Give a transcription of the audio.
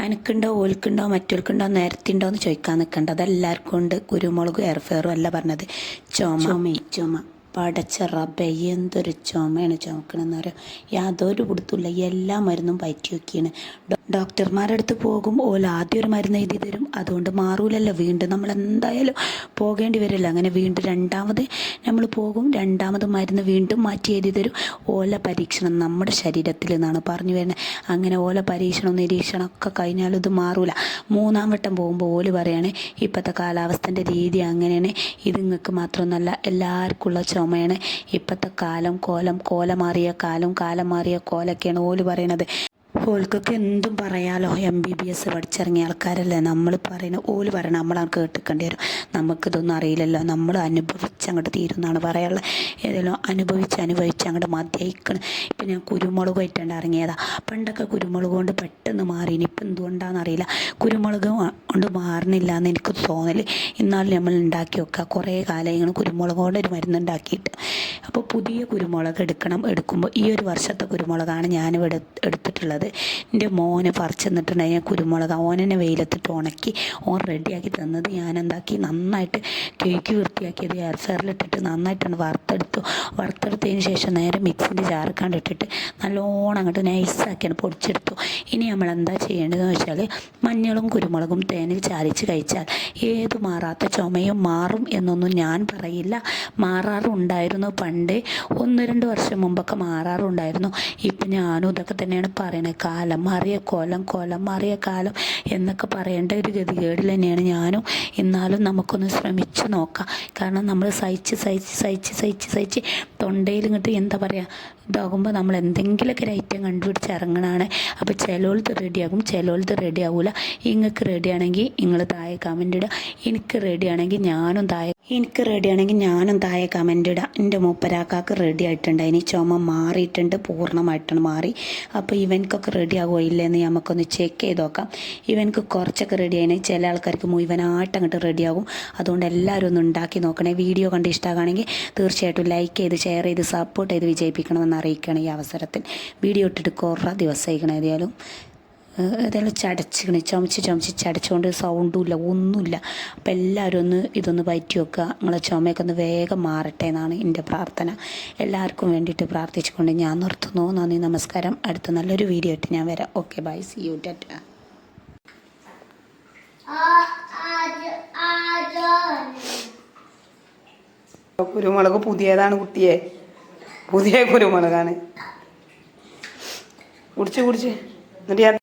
എനിക്കുണ്ടോ ഓൽക്കുണ്ടോ മറ്റോൽക്കുണ്ടോ നേരത്തിണ്ടോ എന്ന് ചോദിക്കാൻ നിൽക്കണ്ട. അതെല്ലാവർക്കും ഉണ്ട്. കുരുമുളകും എയർഫെയറും അല്ല പറഞ്ഞത്. ചുമ പടച്ച റബ്ബേ എന്തൊരു ചുമയാണ് ചുമക്കണമെന്ന് പറയാം. യാതൊരു പിടുത്തമില്ല. എല്ലാ മരുന്നും പയറ്റി വെക്കുകയാണ്. ഡോക്ടർമാരുടെ അടുത്ത് പോകും. ആദ്യം ഒരു മരുന്ന് എഴുതി തരും. അതുകൊണ്ട് മാറൂലല്ലോ. വീണ്ടും നമ്മൾ എന്തായാലും പോകേണ്ടി വരില്ല. അങ്ങനെ വീണ്ടും രണ്ടാമത് നമ്മൾ പോകും. രണ്ടാമത് മരുന്ന് വീണ്ടും മാറ്റി എഴുതി തരും. പരീക്ഷണം നമ്മുടെ ശരീരത്തിൽ നിന്നാണ് പറഞ്ഞു വരുന്നത്. അങ്ങനെ പരീക്ഷണം നിരീക്ഷണം ഒക്കെ കഴിഞ്ഞാലും ഇത് മാറൂല. മൂന്നാം വട്ടം പോകുമ്പോൾ പറയാണ് ഇപ്പോഴത്തെ കാലാവസ്ഥൻ്റെ രീതി അങ്ങനെയാണ്. ഇത് നിങ്ങൾക്ക് മാത്രമൊന്നുമല്ല എല്ലാവർക്കുള്ള ചുമയാണ്. ഇപ്പോഴത്തെ കോലം മാറിയ കാലം മാറിയ കോലൊക്കെയാണ് പറയണത്. ഓൽക്കൊക്കെ എന്തും പറയാലോ. MBBS പഠിച്ചിറങ്ങിയ ആൾക്കാരല്ലേ. നമ്മൾ പറയണം നമ്മളാണ് കേട്ടിക്കേണ്ടി വരും. നമുക്കിതൊന്നും അറിയില്ലല്ലോ. നമ്മൾ അനുഭവിച്ചങ്ങോട്ട് തീരുന്നാണ് പറയാനുള്ളത്. ഏതെങ്കിലും അനുഭവിച്ച് അങ്ങോട്ട് മതിയായിക്കണം. ഇപ്പം ഞാൻ കുരുമുളകായിട്ടാണ് ഇറങ്ങിയതാണ്. പണ്ടൊക്കെ കുരുമുളക് കൊണ്ട് പെട്ടെന്ന് മാറി. ഇപ്പം എന്തുകൊണ്ടാണെന്നറിയില്ല കുരുമുളക് കൊണ്ട് മാറണില്ല എന്ന് എനിക്ക് തോന്നൽ. എന്നാലും നമ്മൾ ഉണ്ടാക്കി വെക്കുക. കുറേ കാലം ഇങ്ങനെ കുരുമുളക് കൊണ്ട് ഒരു മരുന്ന് ഉണ്ടാക്കിയിട്ട്. അപ്പോൾ പുതിയ കുരുമുളക് എടുക്കുമ്പോൾ ഈ ഒരു വർഷത്തെ കുരുമുളകാണ് ഞാനിവിടെ എടുത്തിട്ടുള്ളത്. എൻ്റെ മോനെ പറിച്ച് തന്നിട്ടുണ്ടായി കുരുമുളക്. ഓനെന്നെ വെയിലത്തിട്ട് ഉണക്കി റെഡിയാക്കി തന്നത്. ഞാൻ എന്താക്കി നന്നായിട്ട് കേക്ക് വൃത്തിയാക്കിയത് എയർഫെയറിലിട്ടിട്ട് നന്നായിട്ടാണ് വറുത്തെടുത്തതിന് ശേഷം നേരെ മിക്സിൻ്റെ ജാറിക്കാണ്ട് ഇട്ടിട്ട് നല്ലോണം അങ്ങോട്ട് നൈസാക്കിയാണ് പൊടിച്ചെടുത്തു. ഇനി നമ്മൾ എന്താ ചെയ്യേണ്ടതെന്ന് വെച്ചാൽ മഞ്ഞളും കുരുമുളകും തേനിൽ ചാലിച്ച് കഴിച്ചാൽ ഏത് മാറാത്ത ചുമയും മാറും എന്നൊന്നും ഞാൻ പറയില്ല. മാറാറുണ്ടായിരുന്നു പണ്ട്. 1-2 വർഷം മുമ്പൊക്കെ മാറാറുണ്ടായിരുന്നു. ഇപ്പം ഞാനും ഇതൊക്കെ തന്നെയാണ് പറയണത്. കാലം മാറിയ കോലം മാറിയ കാലം എന്നൊക്കെ പറയേണ്ട ഒരു ഗതികേടിൽ തന്നെയാണ് ഞാനും. എന്നാലും നമുക്കൊന്ന് ശ്രമിച്ച് നോക്കാം. കാരണം നമ്മൾ സഹിച്ച് തൊണ്ടയിൽ ഇങ്ങോട്ട് എന്താ പറയുക ഇതാകുമ്പോൾ നമ്മൾ എന്തെങ്കിലുമൊക്കെ ഒരു ഐറ്റം കണ്ടുപിടിച്ച് ഇറങ്ങണതാണ്. അപ്പോൾ ചിലവൾക്ക് റെഡിയാകും, ചിലവൾക്ക് റെഡി ആവില്ല. നിങ്ങൾക്ക് റെഡിയാണെങ്കിൽ നിങ്ങൾ താഴെ കമൻ്റ് ഇടുക. എനിക്ക് റെഡിയാണെങ്കിൽ ഞാനും താഴെ കമൻ്റ് ഇടാം. എൻ്റെ മൂപ്പരാക്കാക്ക് റെഡി ആയിട്ടുണ്ട്. അതിന് ചുമ മാറിയിട്ടുണ്ട്, പൂർണ്ണമായിട്ടാണ് മാറി. അപ്പോൾ ഇവനക്കൊക്കെ റെഡി ആകുമോ ഇല്ലെന്ന് നമുക്കൊന്ന് ചെക്ക് ചെയ്ത് നോക്കാം. ഇവനക്ക് കുറച്ചൊക്കെ റെഡി ആയി. ചില ആൾക്കാർക്ക് മുഴുവനായിട്ട് അങ്ങോട്ട് റെഡിയാകും. അതുകൊണ്ട് എല്ലാവരും ഒന്ന് ഉണ്ടാക്കി നോക്കണേ. വീഡിയോ കണ്ട് ഇഷ്ടമാണെങ്കിൽ തീർച്ചയായിട്ടും ലൈക്ക് ചെയ്ത് ഷെയർ ചെയ്ത് സപ്പോർട്ട് ചെയ്ത് വിജയിപ്പിക്കണമെന്ന് അറിയിക്കണം. ഈ അവസരത്തിൽ വീഡിയോ ഇട്ടിട്ട് കുറേ ദിവസമായിക്കണം. ഏതായാലും ചുമച്ച് ചടച്ചുകൊണ്ട് സൗണ്ടും ഇല്ല, ഒന്നുമില്ല. അപ്പം എല്ലാവരും ഇതൊന്ന് പറ്റി വെക്കുക. നിങ്ങളെ ചുമയൊക്കെ ഒന്ന് വേഗം മാറട്ടെ എന്നാണ് എൻ്റെ പ്രാർത്ഥന. എല്ലാവർക്കും വേണ്ടിയിട്ട് പ്രാർത്ഥിച്ചുകൊണ്ട് ഞാൻ നിർത്തുന്നു. നന്ദി, നമസ്കാരം. അടുത്ത നല്ലൊരു വീഡിയോ ആയിട്ട് ഞാൻ വരാം. Okay, bye, see you, tata. കുരുമുളക് പുതിയതാണ് കുട്ടിയെ, പുതിയ കുരുമുളകാണ്. കുടിച്ച് എന്നിട്ട്